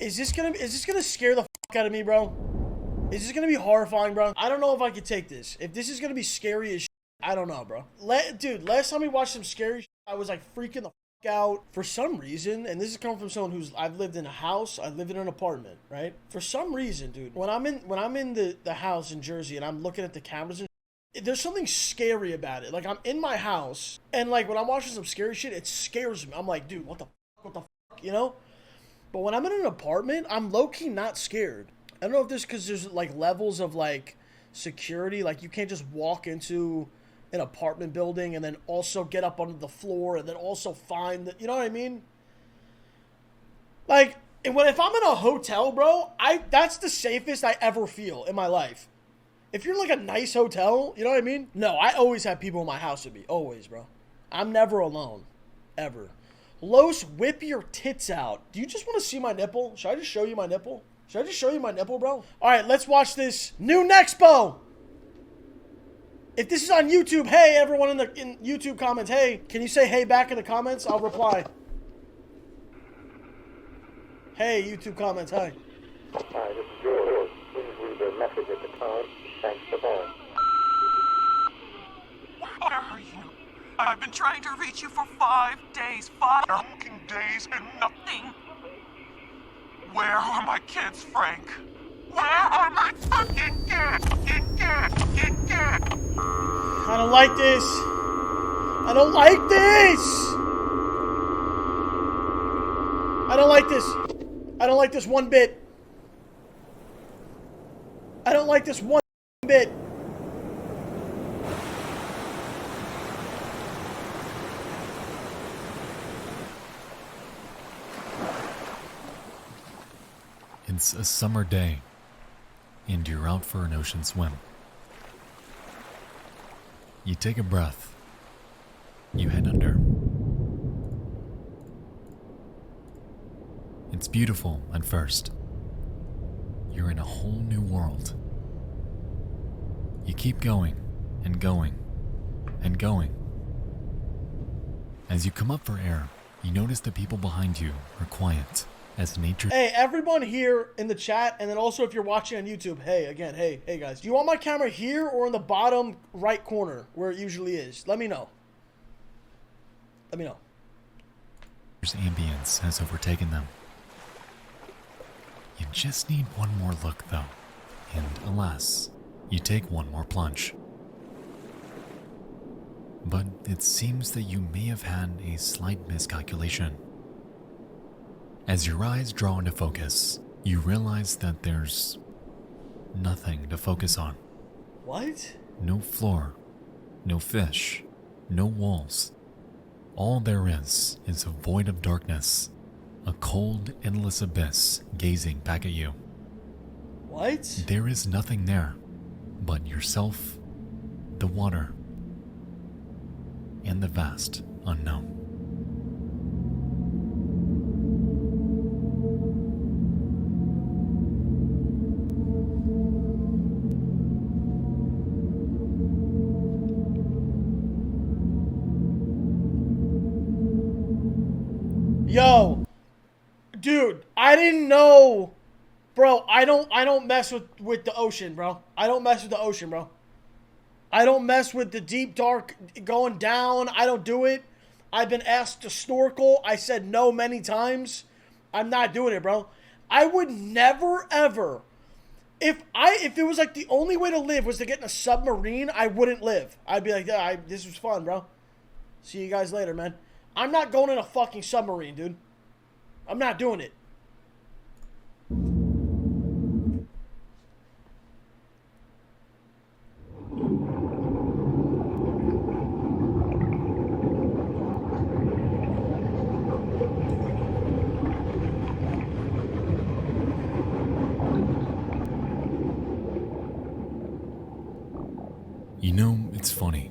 Is this gonna scare the fuck out of me, bro? Is this gonna be horrifying, bro? I don't know if I can take this. If this is gonna be scary as shit, I don't know, bro. Dude, last time we watched some scary shit, I was like freaking the fuck out for some reason. And this is coming from someone who's, I've lived in a house, I lived in an apartment, right? For some reason, dude, when I'm in the house in Jersey and I'm looking at the cameras and shit, there's something scary about it. Like, I'm in my house and like when I'm watching some scary shit, it scares me. I'm like, dude, what the fuck, you know? But when I'm in an apartment, I'm low-key not scared. I don't know if this because there's like levels of like security. Like you can't just walk into an apartment building and then also get up onto the floor and then also find that, you know what I mean? Like, if I'm in a hotel, bro, that's the safest I ever feel in my life. If you're like a nice hotel, you know what I mean? No, I always have people in my house with me. Always, bro. I'm never alone. Ever. Los, whip your tits out. Do you just want to see my nipple? Should I just show you my nipple? Should I just show you my nipple, bro? Alright, let's watch this new Nexpo! If this is on YouTube, hey, everyone in YouTube comments, hey, can you say hey back in the comments? I'll reply. Hey, YouTube comments, hi. Hi, this is George. Please leave a message at the tone. Thanks for calling. Where are you? I've been trying to reach you for 5 days. 5 fucking days and nothing. Where are my kids, Frank? Where are my fucking kids? I don't like this. I don't like this. I don't like this. I don't like this one bit. I don't like this one bit. It's a summer day, and you're out for an ocean swim. You take a breath. You head under. It's beautiful at first. You're in a whole new world. You keep going, and going, and going. As you come up for air, you notice the people behind you are quiet. As nature. Hey, everyone here in the chat, and then also if you're watching on YouTube, hey, again, hey guys. Do you want my camera here or in the bottom right corner where it usually is? Let me know. Let me know. Ambience has overtaken them. You just need one more look, though. And alas, you take one more plunge. But it seems that you may have had a slight miscalculation. As your eyes draw into focus, you realize that there's nothing to focus on. What? No floor, no fish, no walls. All there is a void of darkness, a cold, endless abyss gazing back at you. What? There is nothing there but yourself, the water, and the vast unknown. Yo, dude, I didn't know, bro. I don't mess with the ocean, bro. I don't mess with the ocean, bro. I don't mess with the deep dark going down. I don't do it. I've been asked to snorkel. I said no many times. I'm not doing it, bro. I would never ever. If it was like the only way to live was to get in a submarine, I wouldn't live. I'd be like, yeah, this was fun, bro. See you guys later, man. I'm not going in a fucking submarine, dude. I'm not doing it. You know, it's funny.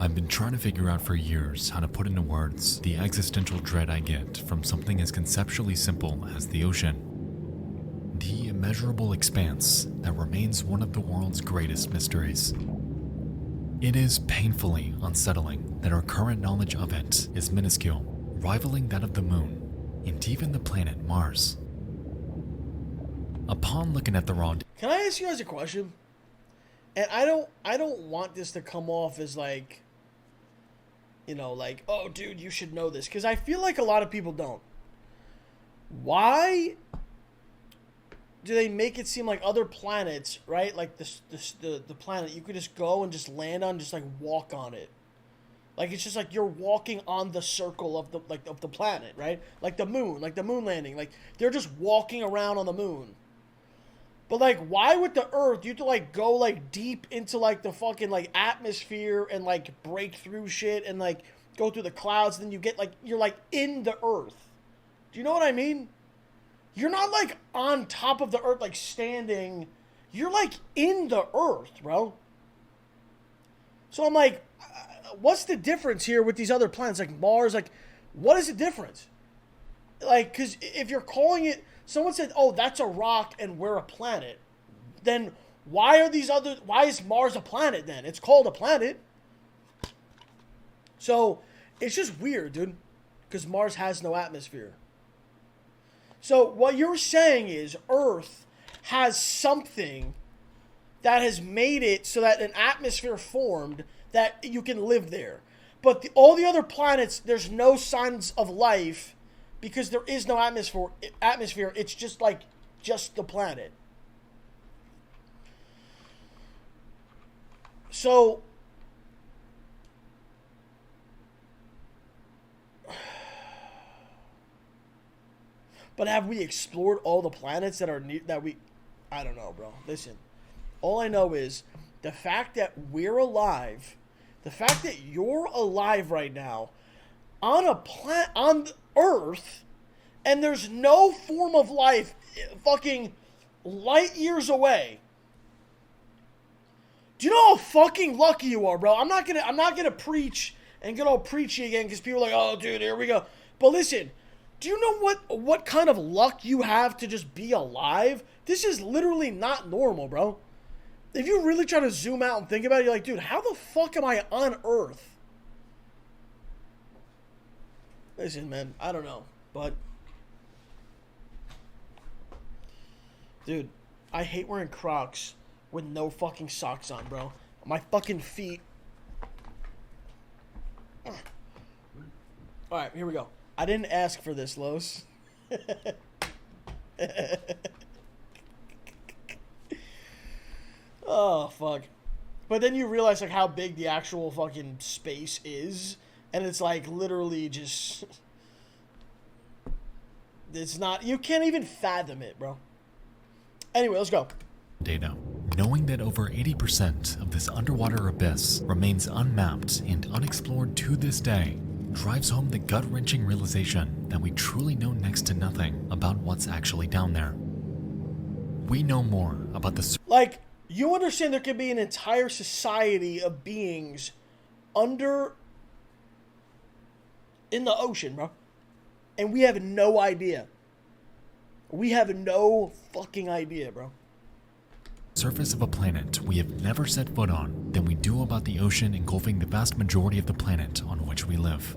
I've been trying to figure out for years how to put into words the existential dread I get from something as conceptually simple as the ocean. The immeasurable expanse that remains one of the world's greatest mysteries. It is painfully unsettling that our current knowledge of it is minuscule, rivaling that of the moon, and even the planet Mars. Upon looking at the raw Can I ask you guys a question? And I don't want this to come off as like, you know, like, oh, dude, you should know this, because I feel like a lot of people don't. Why do they make it seem like other planets, right? Like the planet, you could just go and just land on, just like walk on it. Like it's just like you're walking on the circle of the planet, right? Like the moon landing. Like they're just walking around on the moon. But like, why with the Earth, you have to like go like deep into like the fucking like atmosphere and like break through shit and like go through the clouds, and then you get like, you're like in the Earth. Do you know what I mean? You're not like on top of the Earth, like standing. You're like in the Earth, bro. So I'm like, what's the difference here with these other planets, like Mars? Like, what is the difference? Like, because if you're calling it, someone said, oh, that's a rock and we're a planet, then why is Mars a planet then? It's called a planet. So it's just weird, dude, because Mars has no atmosphere. So what you're saying is Earth has something that has made it so that an atmosphere formed that you can live there. But all the other planets, there's no signs of life because there is no atmosphere. It's just like, just the planet. So but have we explored all the planets that are I don't know, bro. Listen, all I know is the fact that we're alive, the fact that you're alive right now on on Earth, and there's no form of life fucking light years away. Do you know how fucking lucky you are, bro? I'm not gonna preach and get all preachy again because people are like, oh, dude, here we go. But listen, do you know what kind of luck you have to just be alive? This is literally not normal, bro. If you really try to zoom out and think about it, you're like, dude, how the fuck am I on Earth? Listen, man, I don't know, but dude, I hate wearing Crocs with no fucking socks on, bro. My fucking feet. Alright, here we go. I didn't ask for this, Los. Oh, fuck. But then you realize, like, how big the actual fucking space is. And it's, like, literally just... It's not... You can't even fathom it, bro. Anyway, let's go. data, knowing that over 80% of this underwater abyss remains unmapped and unexplored to this day, drives home the gut-wrenching realization that we truly know next to nothing about what's actually down there. We know more about the... Like, you understand there could be an entire society of beings in the ocean, bro. And we have no idea. We have no fucking idea, bro. surface of a planet we have never set foot on than we do about the ocean engulfing the vast majority of the planet on which we live.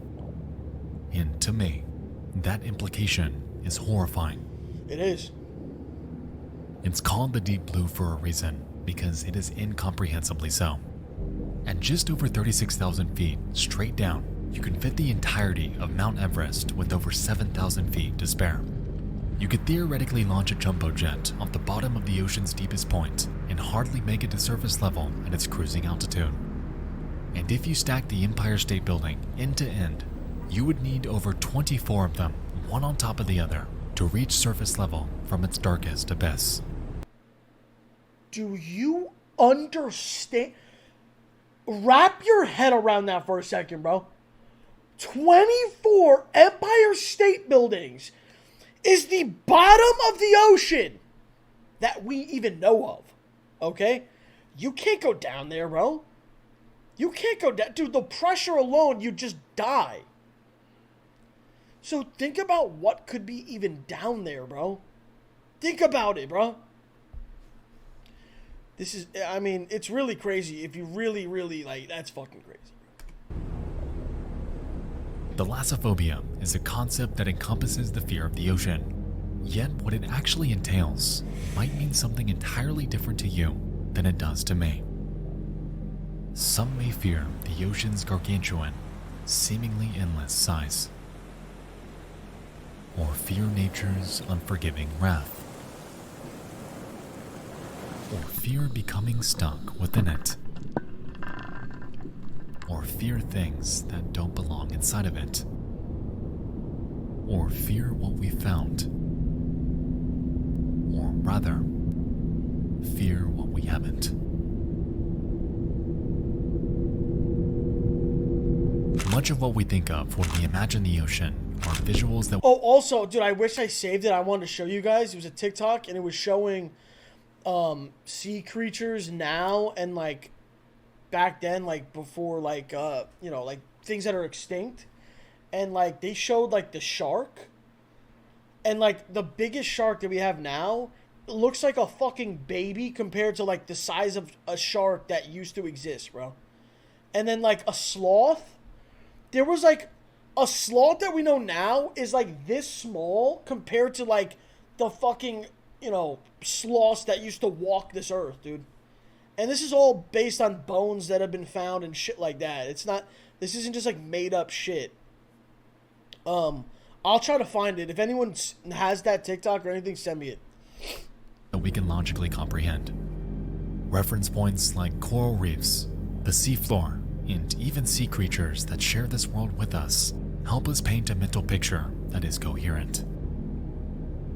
And to me, that implication is horrifying. It is. It's called the deep blue for a reason, because it is incomprehensibly so. At just over 36,000 feet straight down, you can fit the entirety of Mount Everest with over 7,000 feet to spare. You could theoretically launch a jumbo jet off the bottom of the ocean's deepest point and hardly make it to surface level at its cruising altitude. And if you stack the Empire State Building end to end, you would need over 24 of them, one on top of the other, to reach surface level from its darkest abyss. Do you understand? Wrap your head around that for a second, bro. 24 Empire State Buildings is the bottom of the ocean that we even know of, okay? You can't go down there, bro. You can't go down. Dude, the pressure alone, you just die. So think about what could be even down there, bro. Think about it, bro. This is, I mean, it's really crazy. If you really, really, like, that's fucking crazy. Thalassophobia is a concept that encompasses the fear of the ocean. Yet what it actually entails might mean something entirely different to you than it does to me. Some may fear the ocean's gargantuan, seemingly endless size, or fear nature's unforgiving wrath, or fear becoming stuck within it, or fear things that don't belong inside of it, or fear what we found, or rather, fear what we haven't. Much of what we think of when we imagine the ocean are visuals that... Oh, also, dude, I wish I saved it. I wanted to show you guys. It was a TikTok, and it was showing sea creatures now and, like, back then, like, before, like, you know, like, things that are extinct. And, like, they showed, like, the shark. And, like, the biggest shark that we have now looks like a fucking baby compared to, like, the size of a shark that used to exist, bro. And then, like, a sloth. There was, like, a sloth that we know now is, like, this small compared to, like, the fucking, you know, sloths that used to walk this earth, dude. And this is all based on bones that have been found and shit like that. It's not, this isn't just, like, made-up shit. I'll try to find it. If anyone has that TikTok or anything, send me it. That we can logically comprehend. Reference points like coral reefs, the seafloor, and even sea creatures that share this world with us help us paint a mental picture that is coherent.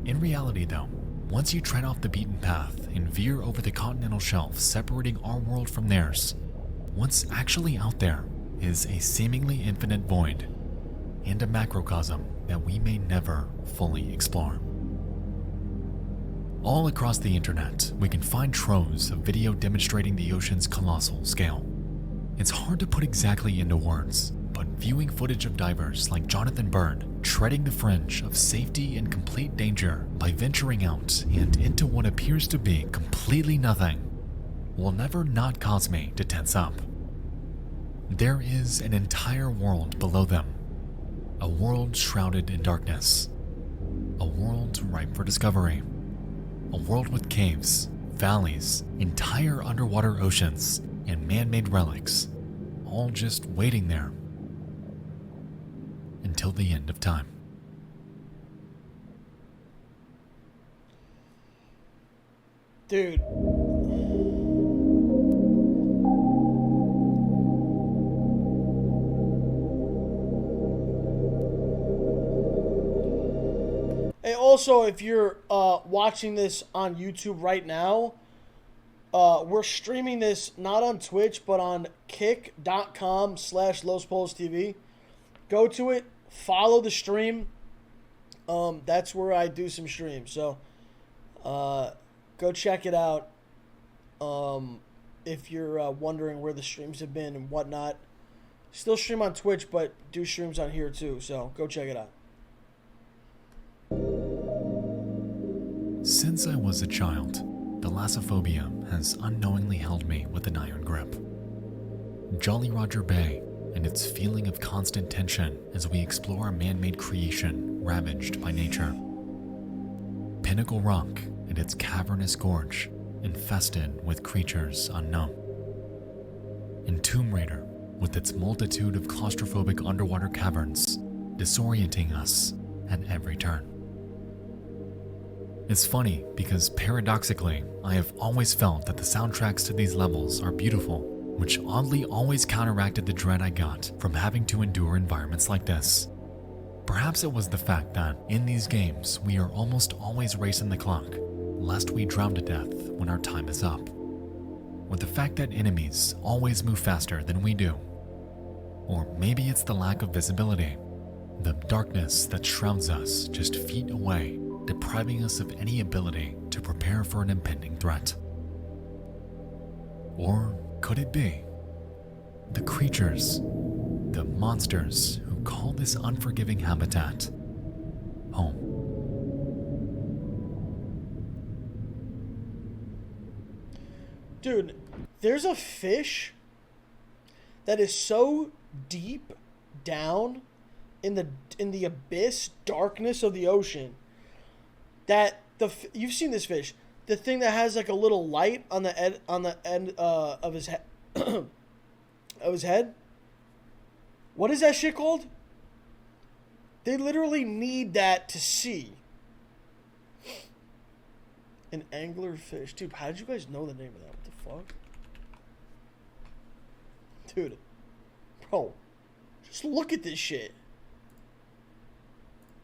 In reality, though, once you tread off the beaten path and veer over the continental shelf separating our world from theirs, what's actually out there is a seemingly infinite void and a macrocosm that we may never fully explore. All across the internet, we can find troves of video demonstrating the ocean's colossal scale. It's hard to put exactly into words, but viewing footage of divers like Jonathan Byrd treading the fringe of safety and complete danger by venturing out and into what appears to be completely nothing will never not cause me to tense up. There is an entire world below them, a world shrouded in darkness, a world ripe for discovery, a world with caves, valleys, entire underwater oceans, and man-made relics, all just waiting there until the end of time. Dude. Hey, also, if you're watching this on YouTube right now, we're streaming this not on Twitch, but on kick.com/LosPollosTV. Go to it, follow the stream. That's where I do some streams. So, go check it out. If you're wondering where the streams have been and whatnot. Still stream on Twitch, but do streams on here too. So, go check it out. Since I was a child, thalassophobia has unknowingly held me with an iron grip. Jolly Roger Bay and its feeling of constant tension as we explore a man-made creation ravaged by nature. Pinnacle Rock and its cavernous gorge infested with creatures unknown. And Tomb Raider with its multitude of claustrophobic underwater caverns disorienting us at every turn. It's funny because paradoxically, I have always felt that the soundtracks to these levels are beautiful, which oddly always counteracted the dread I got from having to endure environments like this. Perhaps it was the fact that, in these games, we are almost always racing the clock, lest we drown to death when our time is up. Or the fact that enemies always move faster than we do. Or maybe it's the lack of visibility, the darkness that shrouds us just feet away, depriving us of any ability to prepare for an impending threat. Or could it be the creatures, the monsters who call this unforgiving habitat home? Dude, there's a fish that is so deep down in the abyss darkness of the ocean that you've seen this fish, the thing that has like a little light on the end of his head of his head. What is that shit called? They literally need that to see. An anglerfish. Dude, how did you guys know the name of that? What the fuck? Dude. Bro. Just look at this shit.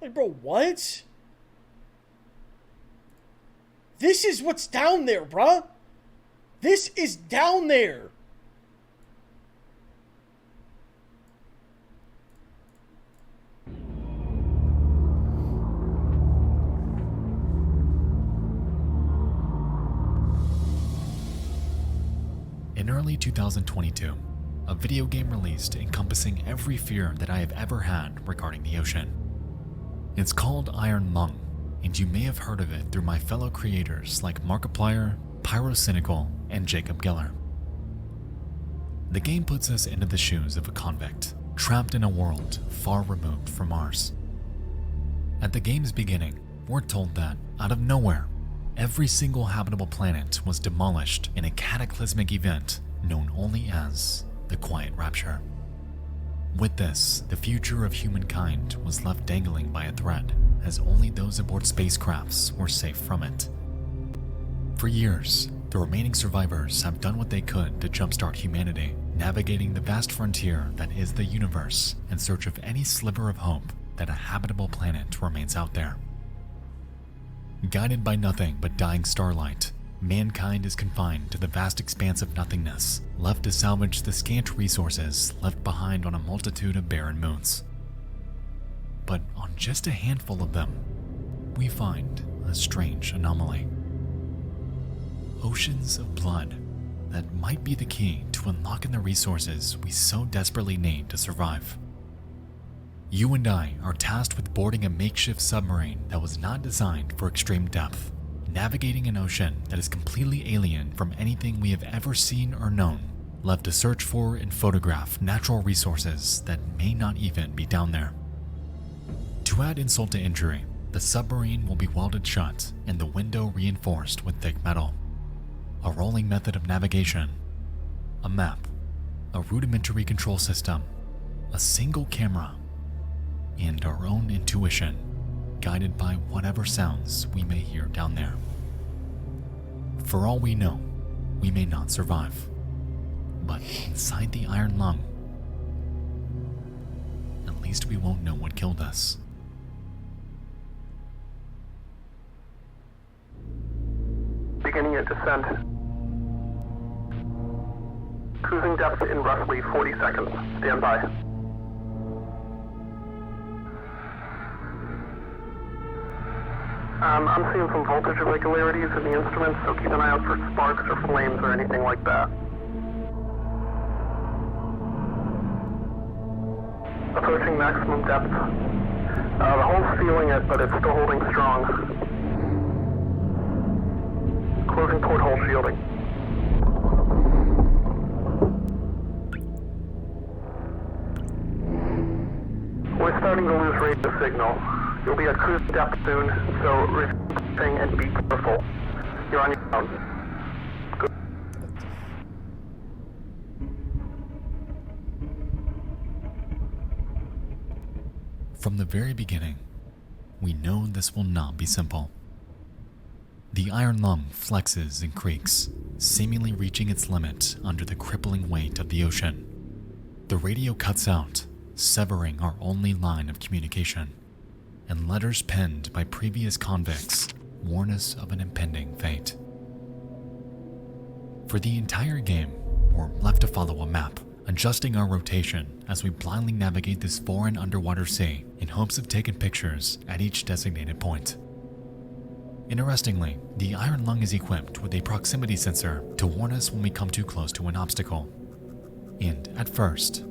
Like, bro, what? This is what's down there, bruh. This is down there. In early 2022, a video game released encompassing every fear that I have ever had regarding the ocean. It's called Iron Lung, and you may have heard of it through my fellow creators like Markiplier, Pyrocynical, and Jacob Geller. The game puts us into the shoes of a convict, trapped in a world far removed from ours. At the game's beginning, we're told that, out of nowhere, every single habitable planet was demolished in a cataclysmic event known only as the Quiet Rapture. With this, the future of humankind was left dangling by a thread, as only those aboard spacecrafts were safe from it. For years, the remaining survivors have done what they could to jumpstart humanity, navigating the vast frontier that is the universe in search of any sliver of hope that a habitable planet remains out there. Guided by nothing but dying starlight, mankind is confined to the vast expanse of nothingness, left to salvage the scant resources left behind on a multitude of barren moons. But on just a handful of them, we find a strange anomaly. Oceans of blood that might be the key to unlocking the resources we so desperately need to survive. You and I are tasked with boarding a makeshift submarine that was not designed for extreme depth, navigating an ocean that is completely alien from anything we have ever seen or known, left to search for and photograph natural resources that may not even be down there. To add insult to injury, the submarine will be welded shut and the window reinforced with thick metal. A rolling method of navigation, a map, a rudimentary control system, a single camera, and our own intuition, guided by whatever sounds we may hear down there. For all we know, we may not survive, but inside the Iron Lung, at least we won't know what killed us. Beginning your descent. Cruising depth in roughly 40 seconds. Stand by. I'm seeing some voltage irregularities in the instruments, so keep an eye out for sparks or flames or anything like that. Approaching maximum depth. The hull's feeling it, but it's still holding strong. Closing porthole shielding. We're starting to lose radio signal. You'll be at cruise depth soon, so refreshing and be careful. You're on your own. Good. From the very beginning, we know this will not be simple. The Iron Lung flexes and creaks, seemingly reaching its limit under the crippling weight of the ocean. The radio cuts out, severing our only line of communication, and letters penned by previous convicts warn us of an impending fate. For the entire game, we're left to follow a map, adjusting our rotation as we blindly navigate this foreign underwater sea in hopes of taking pictures at each designated point. Interestingly, the Iron Lung is equipped with a proximity sensor to warn us when we come too close to an obstacle. And at first,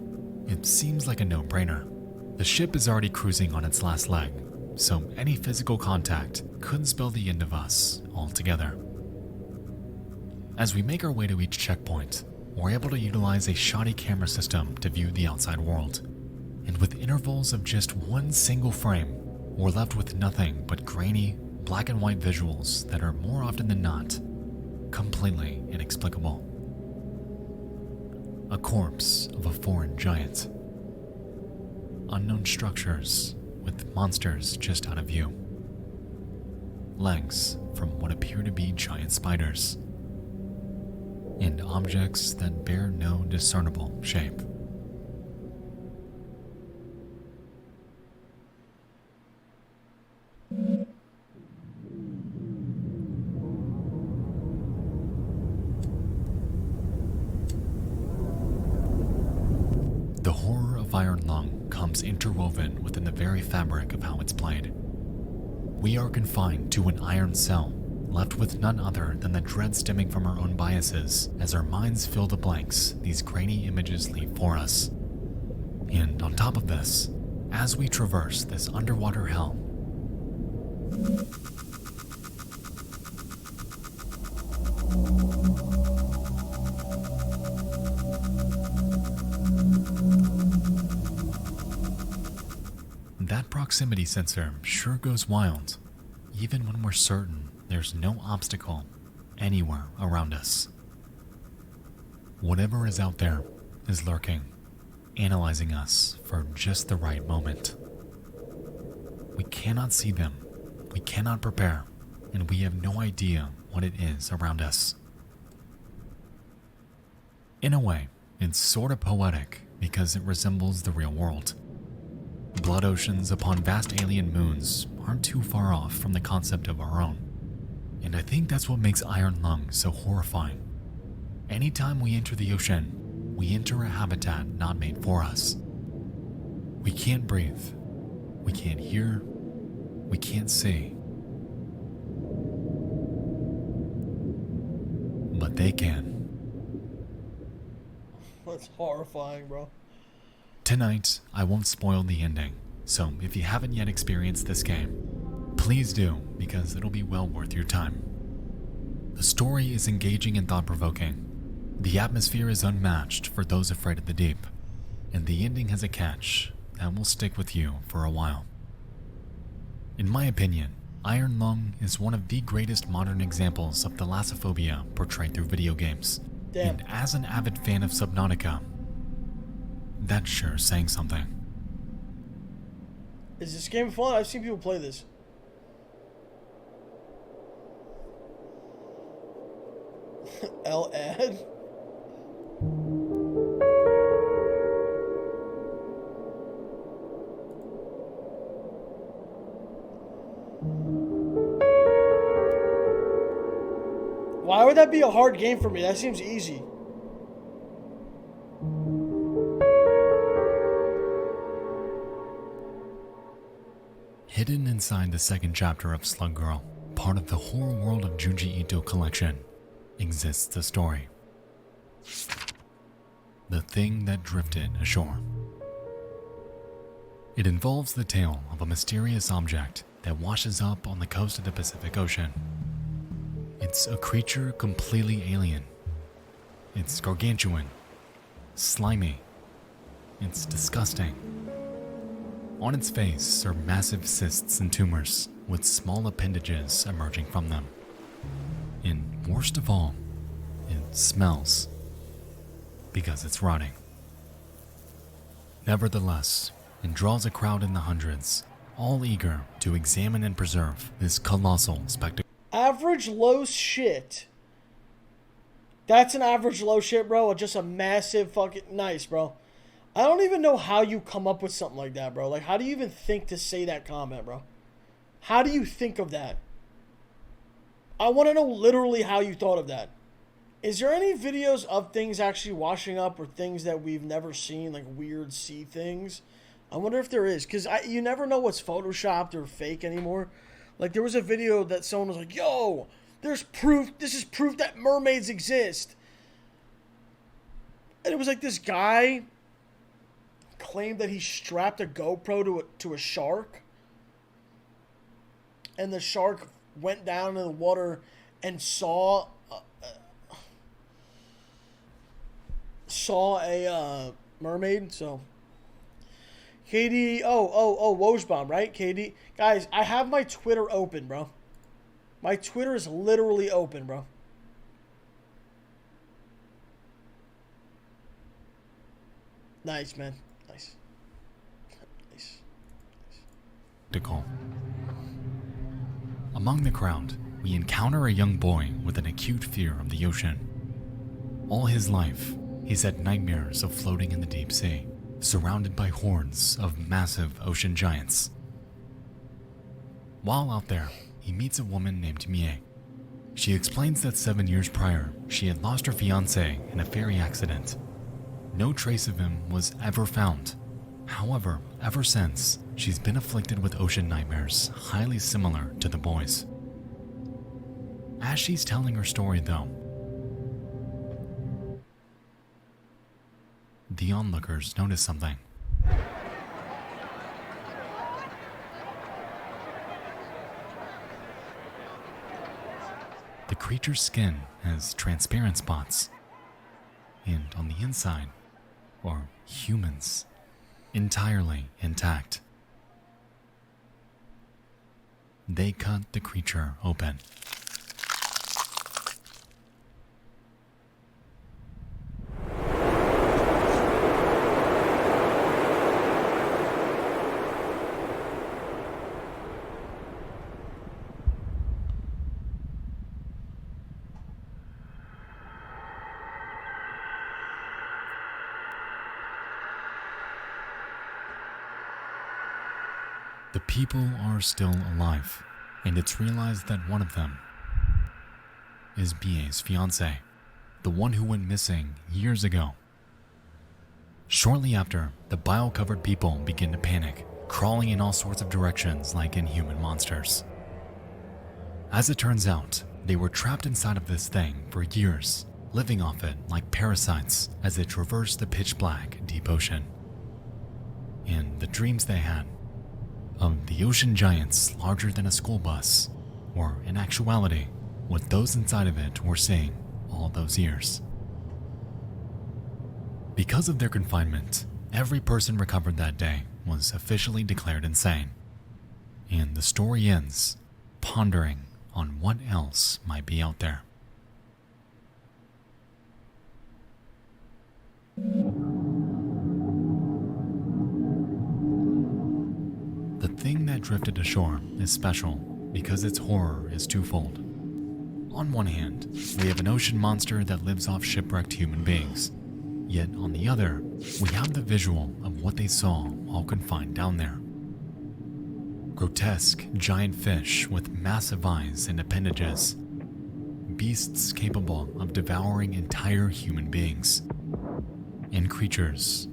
it seems like a no-brainer. The ship is already cruising on its last leg, so any physical contact could spell the end of us altogether. As we make our way to each checkpoint, we're able to utilize a shoddy camera system to view the outside world. And with intervals of just one single frame, we're left with nothing but grainy, black and white visuals that are more often than not completely inexplicable. A corpse of a foreign giant. Unknown structures with monsters just out of view. Legs from what appear to be giant spiders. And objects that bear no discernible shape. The horror of Iron Lung comes interwoven within the very fabric of how it's played. We are confined to an iron cell, left with none other than the dread stemming from our own biases as our minds fill the blanks these grainy images leave for us. And on top of this, as we traverse this underwater hell, that proximity sensor sure goes wild, even when we're certain there's no obstacle anywhere around us. Whatever is out there is lurking, analyzing us for just the right moment. We cannot see them, we cannot prepare, and we have no idea what it is around us. In a way, it's sort of poetic because it resembles the real world. Blood oceans upon vast alien moons aren't too far off from the concept of our own. And I think that's what makes Iron Lung so horrifying. Anytime we enter the ocean, we enter a habitat not made for us. We can't breathe. We can't hear. We can't see. But they can. That's horrifying, bro. Tonight, I won't spoil the ending, so if you haven't yet experienced this game, please do, because it'll be well worth your time. The story is engaging and thought-provoking. The atmosphere is unmatched for those afraid of the deep, and the ending has a catch that will stick with you for a while. In my opinion, Iron Lung is one of the greatest modern examples of thalassophobia portrayed through video games. Damn. And as an avid fan of Subnautica, that's sure saying something. Is this game fun? I've seen people play this. L-Ad? Why would that be a hard game for me? That seems easy. Hidden inside the second chapter of Slug Girl, part of the horror world of Junji Ito collection, exists a story. The Thing That Drifted Ashore. It involves the tale of a mysterious object that washes up on the coast of the Pacific Ocean. It's a creature completely alien. It's gargantuan, slimy, it's disgusting. On its face are massive cysts and tumors with small appendages emerging from them. And worst of all, it smells because it's rotting. Nevertheless, it draws a crowd in the hundreds, all eager to examine and preserve this colossal spectacle. Average low shit. That's an average low shit, bro. Or just a massive fucking nice, bro. I don't even know how you come up with something like that, bro. Like, how do you even think to say that comment, bro? How do you think of that? I want to know literally how you thought of that. Is there any videos of things actually washing up or things that we've never seen, like weird sea things? I wonder if there is, because you never know what's photoshopped or fake anymore. Like, there was a video that someone was like, yo, there's proof, this is proof that mermaids exist. And it was like this guy claimed that he strapped a GoPro to a shark. And the shark went down in the water and saw a mermaid. So KD, Wojbomb, right? KD, guys, I have my Twitter open, bro. My Twitter is literally open, bro. Nice, man. Nice. Nice. Call. Among the crowd, we encounter a young boy with an acute fear of the ocean. All his life, he's had nightmares of floating in the deep sea, surrounded by hordes of massive ocean giants. While out there, he meets a woman named Mie. She explains that 7 years prior, she had lost her fiancé in a ferry accident. No trace of him was ever found. However, ever since, she's been afflicted with ocean nightmares highly similar to the boys. As she's telling her story though, the onlookers notice something. The creature's skin has transparent spots, and on the inside are humans, entirely intact. They cut the creature open. The people are still alive, and it's realized that one of them is Mie's fiancé, the one who went missing years ago. Shortly after, the bile-covered people begin to panic, crawling in all sorts of directions like inhuman monsters. As it turns out, they were trapped inside of this thing for years, living off it like parasites as they traversed the pitch-black deep ocean. And the dreams they had of the ocean giants larger than a school bus were, in actuality, what those inside of it were seeing all those years. Because of their confinement, every person recovered that day was officially declared insane. And the story ends pondering on what else might be out there. The thing that drifted ashore is special because its horror is twofold. On one hand, we have an ocean monster that lives off shipwrecked human beings. Yet on the other, we have the visual of what they saw all confined down there. Grotesque giant fish with massive eyes and appendages. Beasts capable of devouring entire human beings. And creatures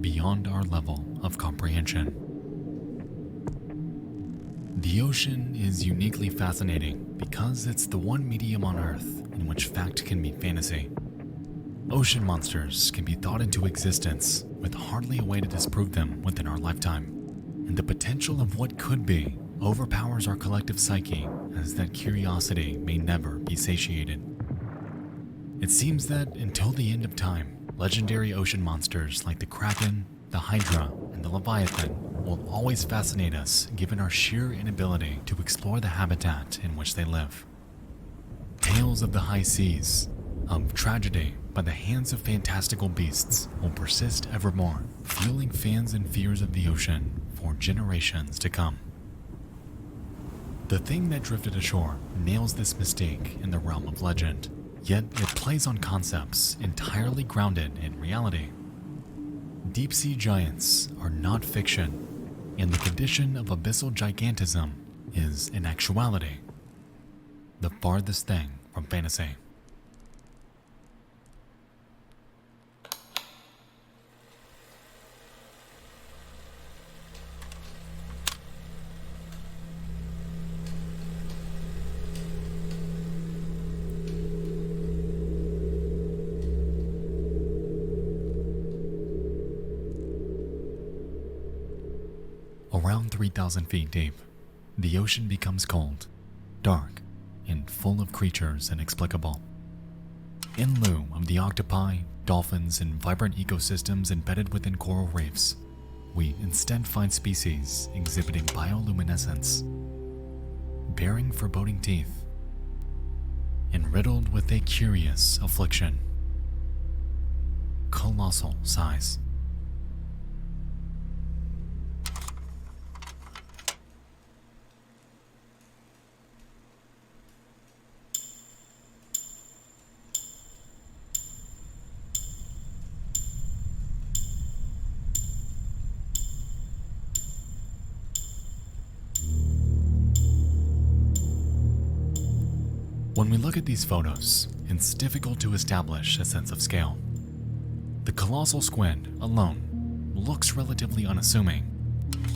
beyond our level of comprehension. The ocean is uniquely fascinating because it's the one medium on Earth in which fact can meet fantasy. Ocean monsters can be thought into existence with hardly a way to disprove them within our lifetime, and the potential of what could be overpowers our collective psyche as that curiosity may never be satiated. It seems that until the end of time, legendary ocean monsters like the Kraken, the Hydra, and the Leviathan will always fascinate us given our sheer inability to explore the habitat in which they live. Tales of the high seas, of tragedy by the hands of fantastical beasts will persist evermore, fueling fans and fears of the ocean for generations to come. The thing that drifted ashore nails this mistake in the realm of legend, yet it plays on concepts entirely grounded in reality. Deep-sea giants are not fiction, and the condition of abyssal gigantism is, in actuality, the farthest thing from fantasy. Around 3,000 feet deep, the ocean becomes cold, dark, and full of creatures inexplicable. In lieu of the octopi, dolphins, and vibrant ecosystems embedded within coral reefs, we instead find species exhibiting bioluminescence, bearing foreboding teeth riddled with a curious affliction. Colossal size. When we look at these photos, it's difficult to establish a sense of scale. The colossal squid alone looks relatively unassuming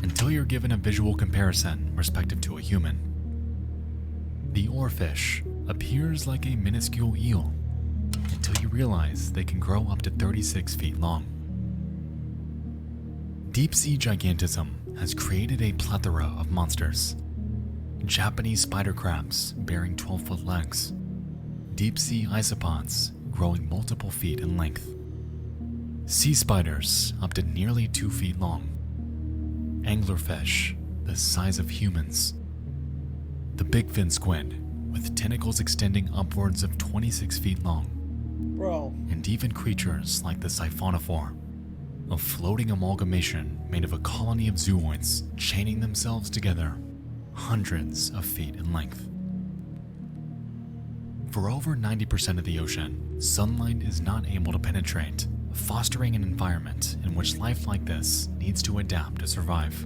until you're given a visual comparison respective to a human. The oarfish appears like a minuscule eel until you realize they can grow up to 36 feet long. Deep-sea gigantism has created a plethora of monsters. Japanese spider crabs bearing 12-foot legs, deep-sea isopods growing multiple feet in length, sea spiders up to nearly 2 feet long, anglerfish the size of humans, the bigfin squid with tentacles extending upwards of 26 feet long, Bro. and even creatures like the siphonophore, a floating amalgamation made of a colony of zooids chaining themselves together hundreds of feet in length. For over 90% of the ocean, sunlight is not able to penetrate, fostering an environment in which life like this needs to adapt to survive.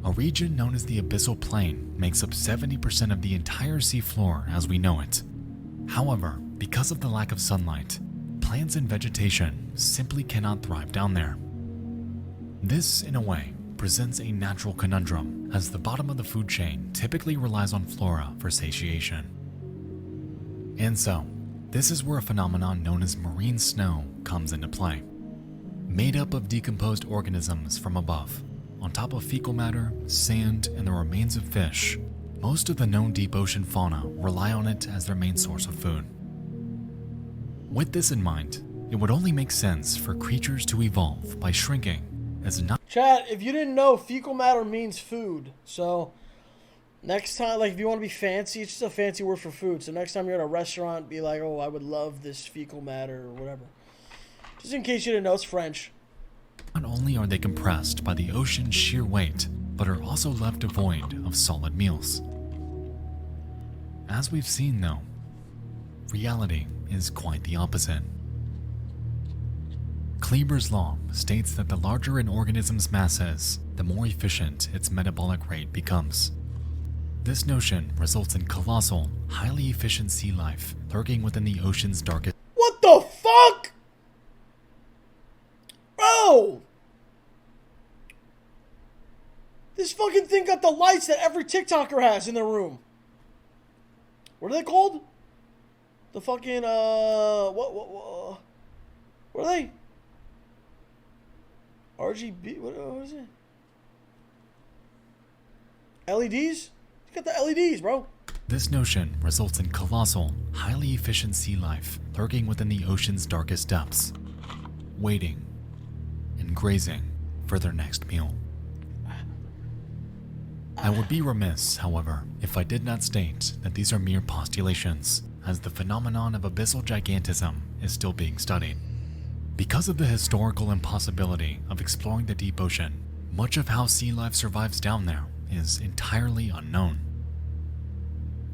A region known as the abyssal plain makes up 70% of the entire seafloor as we know it. However, because of the lack of sunlight, plants and vegetation simply cannot thrive down there. This, in a way, presents a natural conundrum, as the bottom of the food chain typically relies on flora for satiation. And so, this is where a phenomenon known as marine snow comes into play. Made up of decomposed organisms from above, on top of fecal matter, sand, and the remains of fish, most of the known deep ocean fauna rely on it as their main source of food. With this in mind, it would only make sense for creatures to evolve by shrinking as not. Chat, if you didn't know, fecal matter means food. So, next time, like, if you want to be fancy, it's just a fancy word for food. So, next time you're at a restaurant, be like, oh, I would love this fecal matter or whatever. Just in case you didn't know, it's French. Not only are they compressed by the ocean's sheer weight, but are also left devoid of solid meals. As we've seen, though, reality is quite the opposite. Kleber's law states that the larger an organism's mass is, the more efficient its metabolic rate becomes. This notion results in colossal, highly efficient sea life lurking within the ocean's darkest. What the fuck? Bro! This fucking thing got the lights that every TikToker has in their room. What are they called? The fucking, what are they? RGB, what is it? LEDs? You got the LEDs, bro. This notion results in colossal, highly efficient sea life lurking within the ocean's darkest depths, waiting and grazing for their next meal. I would be remiss, however, if I did not state that these are mere postulations, as the phenomenon of abyssal gigantism is still being studied. Because of the historical impossibility of exploring the deep ocean, much of how sea life survives down there is entirely unknown.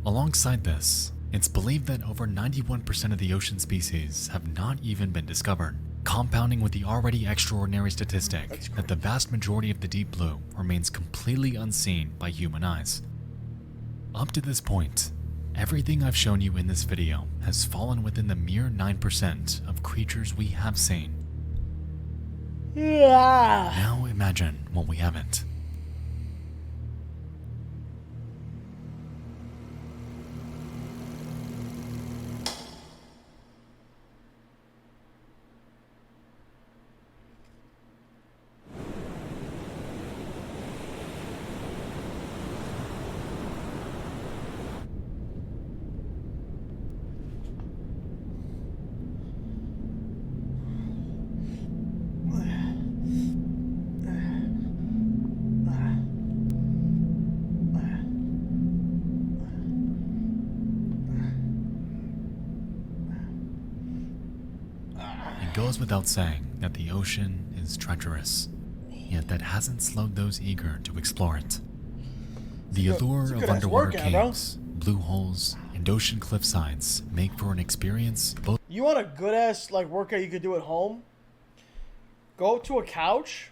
Alongside this, it's believed that over 91% of the ocean species have not even been discovered, compounding with the already extraordinary statistic that the vast majority of the deep blue remains completely unseen by human eyes. Up to this point, everything I've shown you in this video has fallen within the mere 9% of creatures we have seen. Yeah. Now imagine what we haven't. goes without saying that the ocean is treacherous, yet that hasn't slowed those eager to explore it. The allure of underwater caves, blue holes, and ocean cliffsides make for an experience both. You want a good ass like workout you could do at home? Go to a couch,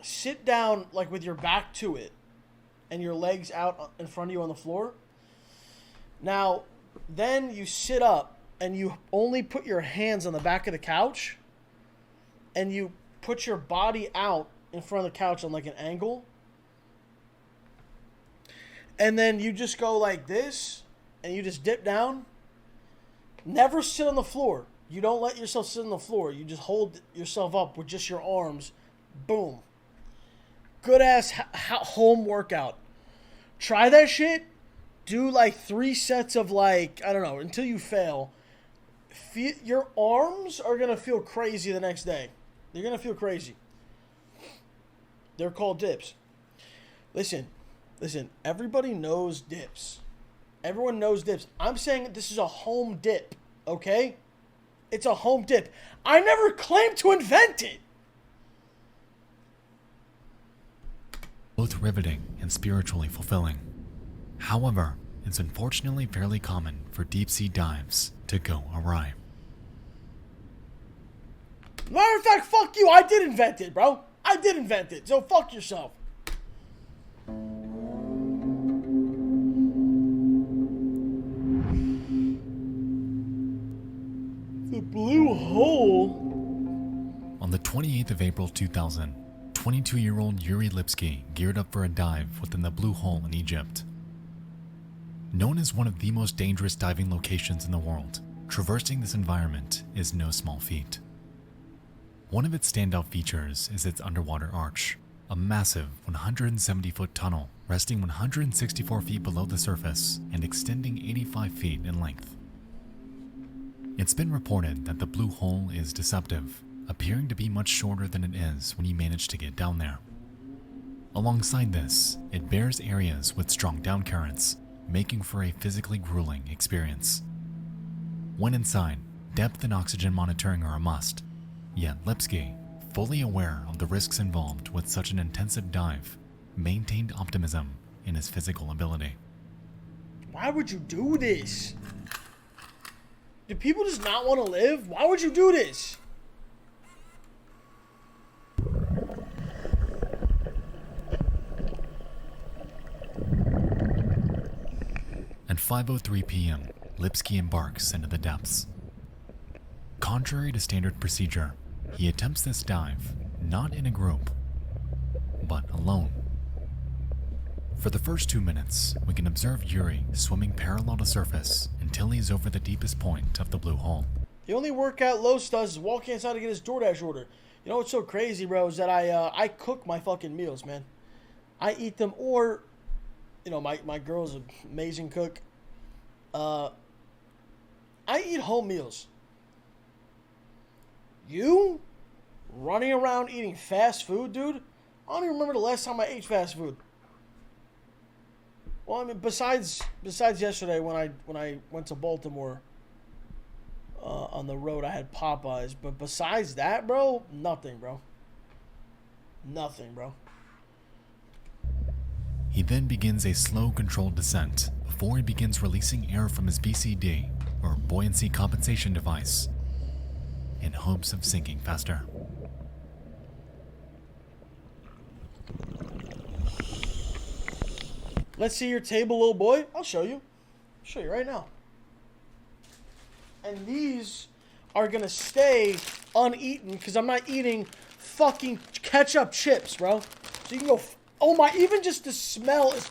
sit down like with your back to it, and your legs out in front of you on the floor. Now, then you sit up and you only put your hands on the back of the couch, and you put your body out in front of the couch on like an angle. And then you just go like this, and you just dip down. Never sit on the floor. You don't let yourself sit on the floor. You just hold yourself up with just your arms. Boom. Good ass home workout. Try that shit. Do like 3 sets of like, I don't know, until you fail. Your arms are going to feel crazy the next day. They're going to feel crazy. They're called dips. Listen, everybody knows dips. Everyone knows dips. I'm saying this is a home dip, okay? It's a home dip. I never claimed to invent it. Both riveting and spiritually fulfilling. However, it's unfortunately fairly common for deep-sea dives to go awry. Matter of fact, fuck you. I did invent it, bro. I did invent it, so fuck yourself. The blue hole. On the 28th of April 2000, 22-year-old Yuri Lipsky geared up for a dive within the Blue Hole in Egypt. Known as one of the most dangerous diving locations in the world, traversing this environment is no small feat. One of its standout features is its underwater arch, a massive 170-foot tunnel resting 164 feet below the surface and extending 85 feet in length. It's been reported that the Blue Hole is deceptive, appearing to be much shorter than it is when you manage to get down there. Alongside this, it bears areas with strong down currents, making for a physically grueling experience. When inside, depth and oxygen monitoring are a must, yet Lipsky, fully aware of the risks involved with such an intensive dive, maintained optimism in his physical ability. Why would you do this? Do people just not want to live? Why would you do this? At 5:03 p.m., Lipsky embarks into the depths. Contrary to standard procedure, he attempts this dive not in a group, but alone. For the first 2 minutes, we can observe Yuri swimming parallel to surface until he's over the deepest point of the Blue Hole. The only workout Los does is walk inside to get his DoorDash order. You know what's so crazy, bro, is that I cook my fucking meals, man. I eat them, or, you know, my girl's an amazing cook. I eat home meals. You running around eating fast food, dude? I don't even remember the last time I ate fast food. Well, I mean, besides yesterday when I went to Baltimore on the road, I had Popeyes. But besides that, bro, nothing, bro. Nothing, bro. He then begins a slow, controlled descent before he begins releasing air from his BCD, or buoyancy compensation device, in hopes of sinking faster. Let's see your table, little boy. I'll show you. I'll show you right now. And these are going to stay uneaten because I'm not eating fucking ketchup chips, bro. So you can go... Oh my... Even just the smell is...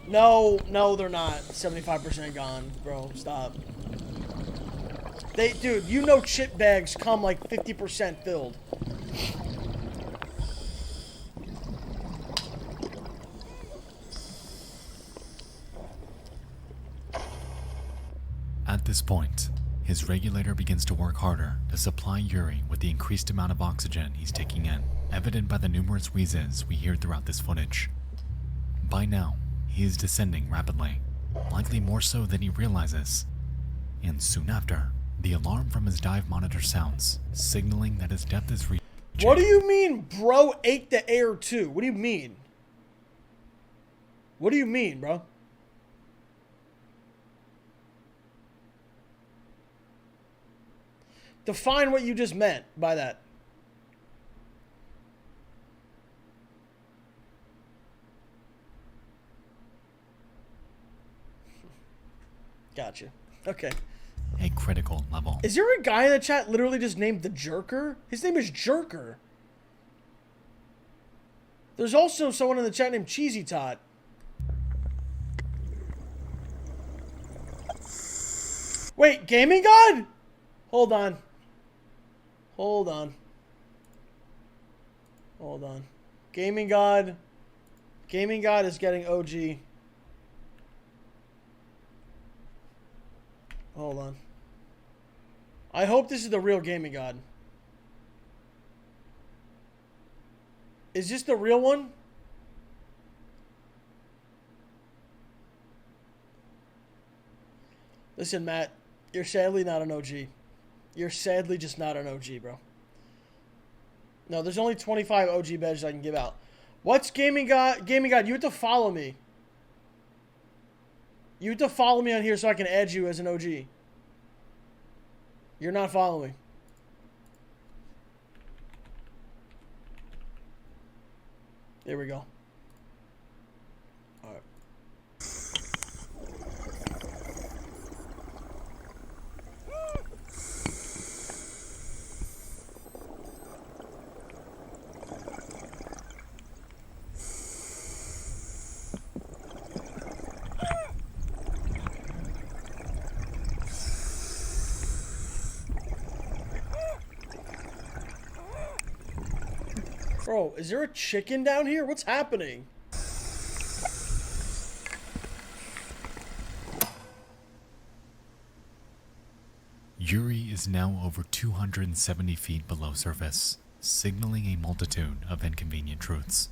No, they're not. 75% gone, bro. Stop. Dude, you know chip bags come like 50% filled. At this point, his regulator begins to work harder to supply Yuri with the increased amount of oxygen he's taking in, evident by the numerous wheezes we hear throughout this footage. By now, he is descending rapidly, likely more so than he realizes. And soon after, the alarm from his dive monitor sounds, signaling that his depth is reaching. What do you mean, bro, ate the air too? What do you mean? What do you mean, bro? Define what you just meant by that. Gotcha. Okay. A critical level. Is there a guy in the chat literally just named the Jerker? His name is Jerker. There's also someone in the chat named Cheesy Tot. Wait, Gaming God? Hold on. Hold on. Hold on. Gaming God. Gaming God is getting OG. Hold on. I hope this is the real Gaming God. Is this the real one? Listen, Matt, you're sadly not an OG. You're sadly just not an OG, bro. No, there's only 25 OG badges I can give out. What's Gaming God? Gaming God, you have to follow me. You have to follow me on here so I can add you as an OG. You're not following. There we go. All right. Bro, is there a chicken down here? What's happening? Yuri is now over 270 feet below surface, signaling a multitude of inconvenient truths.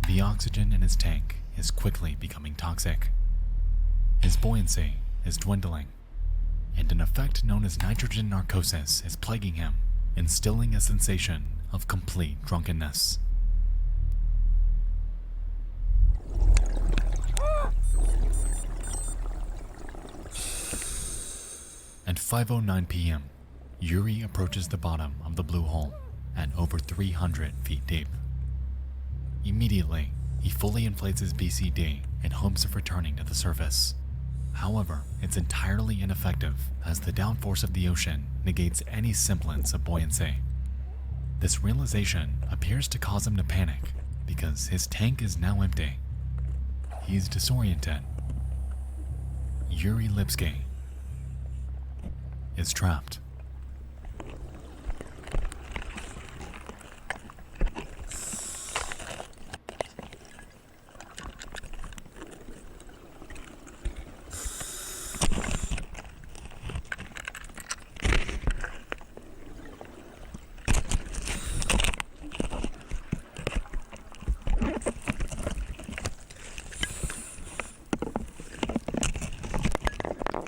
The oxygen in his tank is quickly becoming toxic. His buoyancy is dwindling, and an effect known as nitrogen narcosis is plaguing him, instilling a sensation of complete drunkenness. At 5:09 p.m., Yuri approaches the bottom of the blue hole at over 300 feet deep. Immediately, he fully inflates his BCD in hopes of returning to the surface. However, it's entirely ineffective as the downforce of the ocean negates any semblance of buoyancy. This realization appears to cause him to panic because his tank is now empty. He's disoriented. Yuri Lipsky is trapped.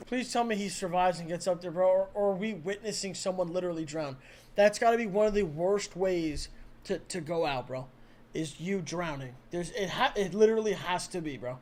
Please tell me he survives and gets up there, bro. Or are we witnessing someone literally drown? That's got to be one of the worst ways to go out, bro. Is you drowning. It literally has to be, bro.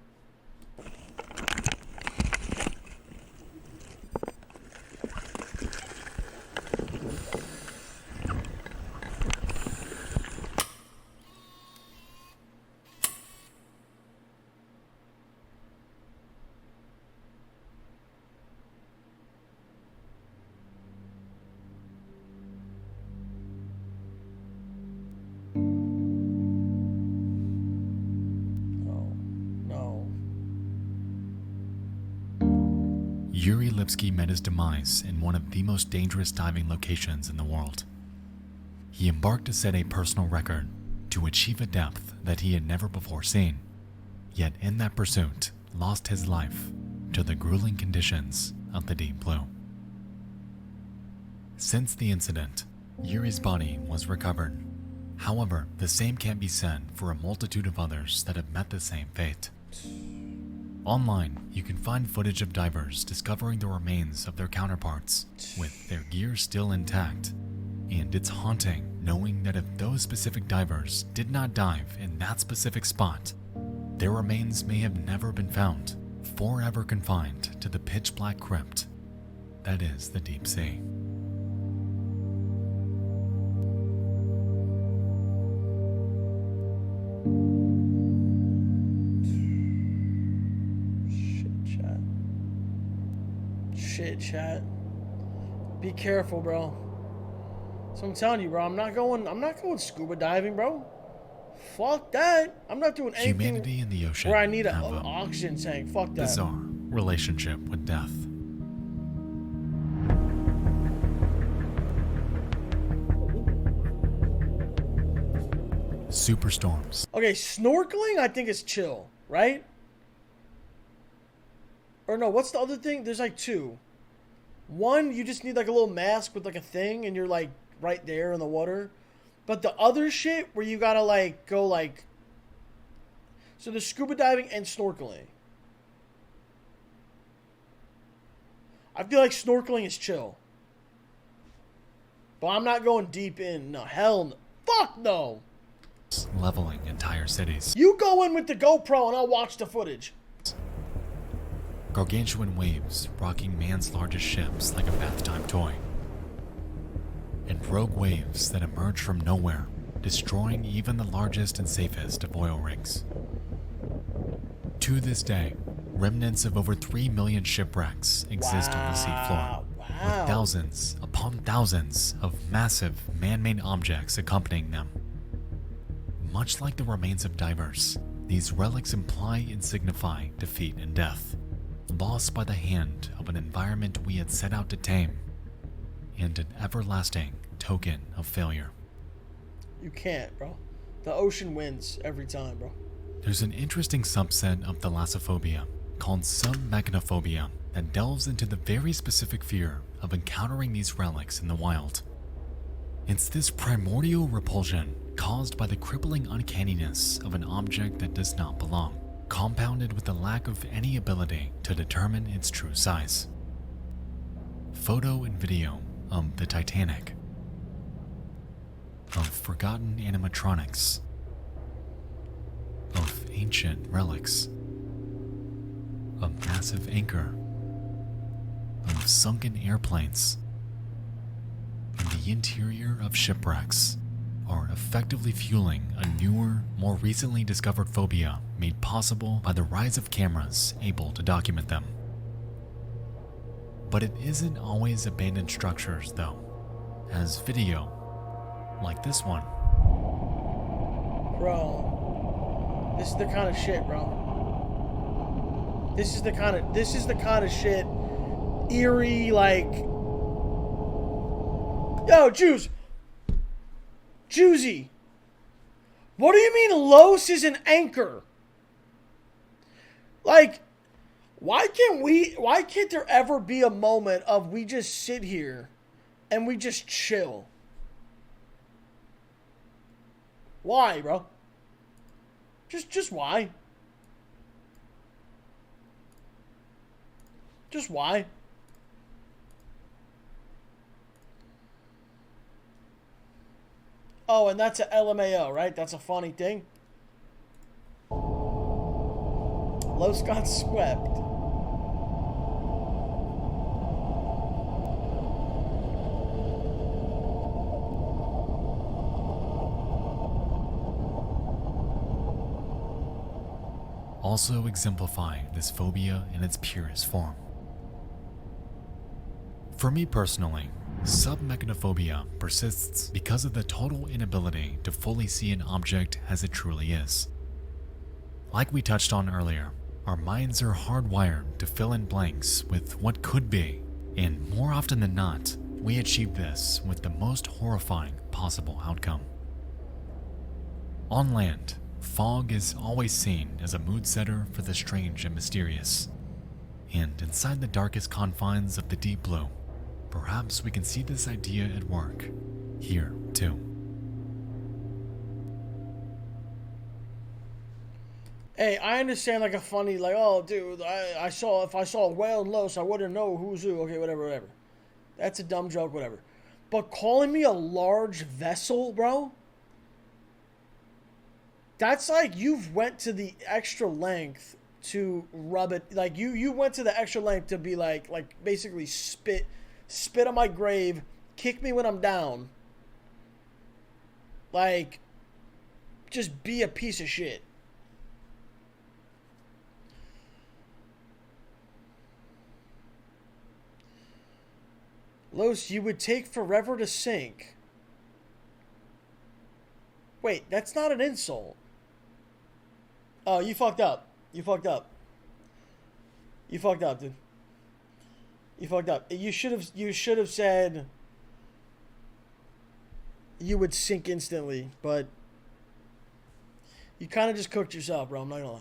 Yuri Lipsky met his demise in one of the most dangerous diving locations in the world. He embarked to set a personal record to achieve a depth that he had never before seen, yet in that pursuit lost his life to the grueling conditions of the deep blue. Since the incident, Yuri's body was recovered. However, the same can't be said for a multitude of others that have met the same fate. Online, you can find footage of divers discovering the remains of their counterparts, with their gear still intact. And it's haunting knowing that if those specific divers did not dive in that specific spot, their remains may have never been found, forever confined to the pitch-black crypt that is the deep sea. Shit, chat. Be careful, bro. So I'm telling you, bro, I'm not going scuba diving, bro. Fuck that. I'm not doing anything Humanity in the ocean where I need an have oxygen tank. Fuck that. bizarre relationship with death. Superstorms. Okay, snorkeling I think is chill, right? Or no, what's the other thing? There's like two. One, you just need like a little mask with like a thing and you're like right there in the water. But the other shit where you gotta like go like... So there's scuba diving and snorkeling. I feel like snorkeling is chill. But I'm not going deep in. No, hell no. Fuck no. Leveling entire cities. You go in with the GoPro and I'll watch the footage. Gargantuan waves rocking man's largest ships like a bath-time toy. And rogue waves that emerge from nowhere, destroying even the largest and safest of oil rigs. To this day, remnants of over 3 million shipwrecks exist on the seafloor, with thousands upon thousands of massive man-made objects accompanying them. Much like the remains of divers, these relics imply and signify defeat and death, lost by the hand of an environment we had set out to tame, and an everlasting token of failure. You can't, bro. The ocean wins every time, bro. There's an interesting subset of thalassophobia called submechanophobia that delves into the very specific fear of encountering these relics in the wild. It's this primordial repulsion caused by the crippling uncanniness of an object that does not belong, compounded with the lack of any ability to determine its true size. Photo and video of the Titanic, of forgotten animatronics, of ancient relics, a massive anchor, of sunken airplanes, and the interior of shipwrecks are effectively fueling a newer, more recently discovered phobia made possible by the rise of cameras able to document them. But it isn't always abandoned structures though, as video, like this one. Bro, this is the kind of shit, bro. This is the kind of shit, eerie, like... Yo, Juicy, what do you mean Los is an anchor? Like, why can't there ever be a moment of we just sit here and we just chill? Why, bro? Just why? Just why? Oh, and that's a LMAO, right? That's a funny thing. Los got swept. Also exemplifying this phobia in its purest form. For me personally, submechanophobia persists because of the total inability to fully see an object as it truly is. Like we touched on earlier, our minds are hardwired to fill in blanks with what could be, and more often than not, we achieve this with the most horrifying possible outcome. On land, fog is always seen as a mood setter for the strange and mysterious. And inside the darkest confines of the deep blue, perhaps we can see this idea at work here too. Hey, I understand like a funny like, oh dude, I saw if I saw a whale in Los, I wouldn't know who's who. Okay, whatever, whatever. That's a dumb joke, whatever. But calling me a large vessel, bro, that's like you've went to the extra length to rub it. Like you went to the extra length to be like basically spit on my grave, kick me when I'm down. Like, just be a piece of shit. Los, you would take forever to sink. Wait, that's not an insult. Oh, you fucked up. You fucked up. You fucked up, dude. You fucked up. You should have said you would sink instantly, but you kind of just cooked yourself, bro. I'm not gonna lie.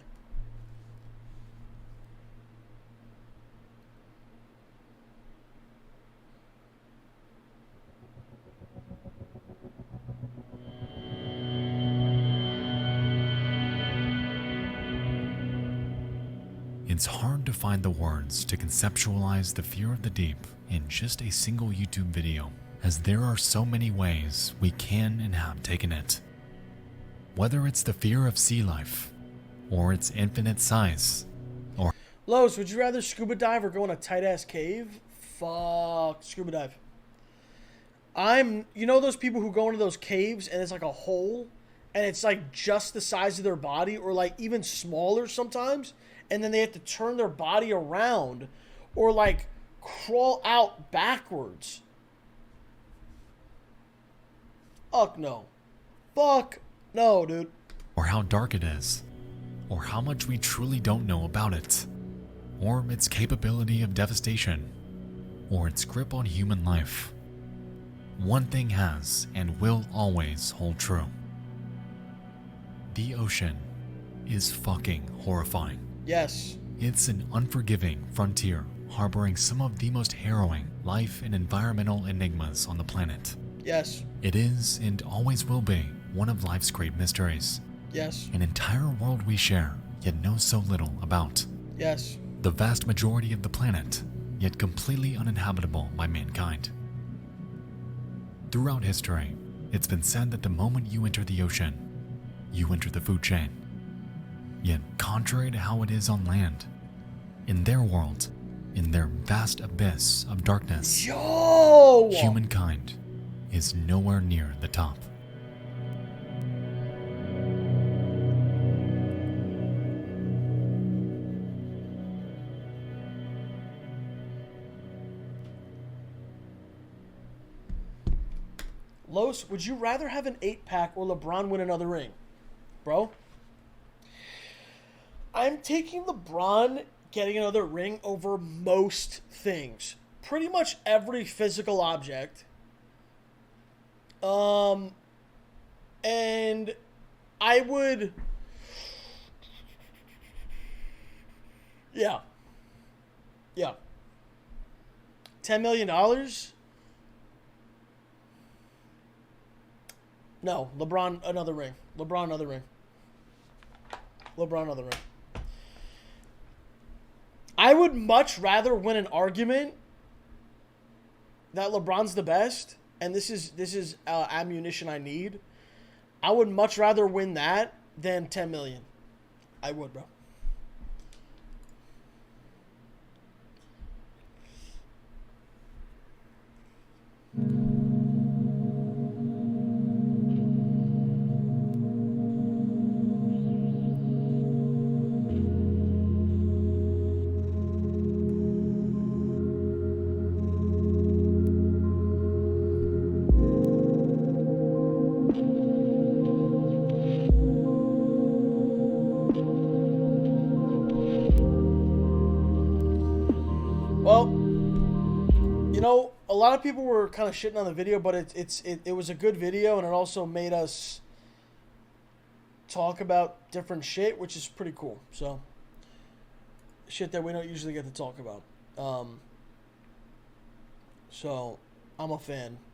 It's hard to find the words to conceptualize the fear of the deep in just a single YouTube video, as there are so many ways we can and have taken it. Whether it's the fear of sea life, or its infinite size, or Los, would you rather scuba dive or go in a tight ass cave? Fuck, scuba dive. You know those people who go into those caves and it's like a hole and it's like just the size of their body or like even smaller sometimes, and then they have to turn their body around or like crawl out backwards. Fuck no. Fuck no, dude. or how dark it is, or how much we truly don't know about it, or its capability of devastation, or its grip on human life. One thing has and will always hold true. The ocean is fucking horrifying. Yes. It's an unforgiving frontier harboring some of the most harrowing life and environmental enigmas on the planet. Yes. It is and always will be one of life's great mysteries. Yes. An entire world we share, yet know so little about. Yes. The vast majority of the planet, yet completely uninhabitable by mankind. Throughout history, it's been said that the moment you enter the ocean, you enter the food chain. Yet, contrary to how it is on land, in their world, in their vast abyss of darkness, Yo! humankind is nowhere near the top. Los, would you rather have an 8-pack or LeBron win another ring? Bro? I'm taking LeBron getting another ring over most things. Pretty much every physical object. And I would... Yeah. Yeah. $10 million? No, LeBron another ring. LeBron another ring. LeBron another ring. I would much rather win an argument that LeBron's the best, and this is ammunition I need. I would much rather win that than 10 million. I would, bro. Well, you know, a lot of people were kind of shitting on the video, but it was a good video, and it also made us talk about different shit, which is pretty cool. So, shit that we don't usually get to talk about. So, I'm a fan.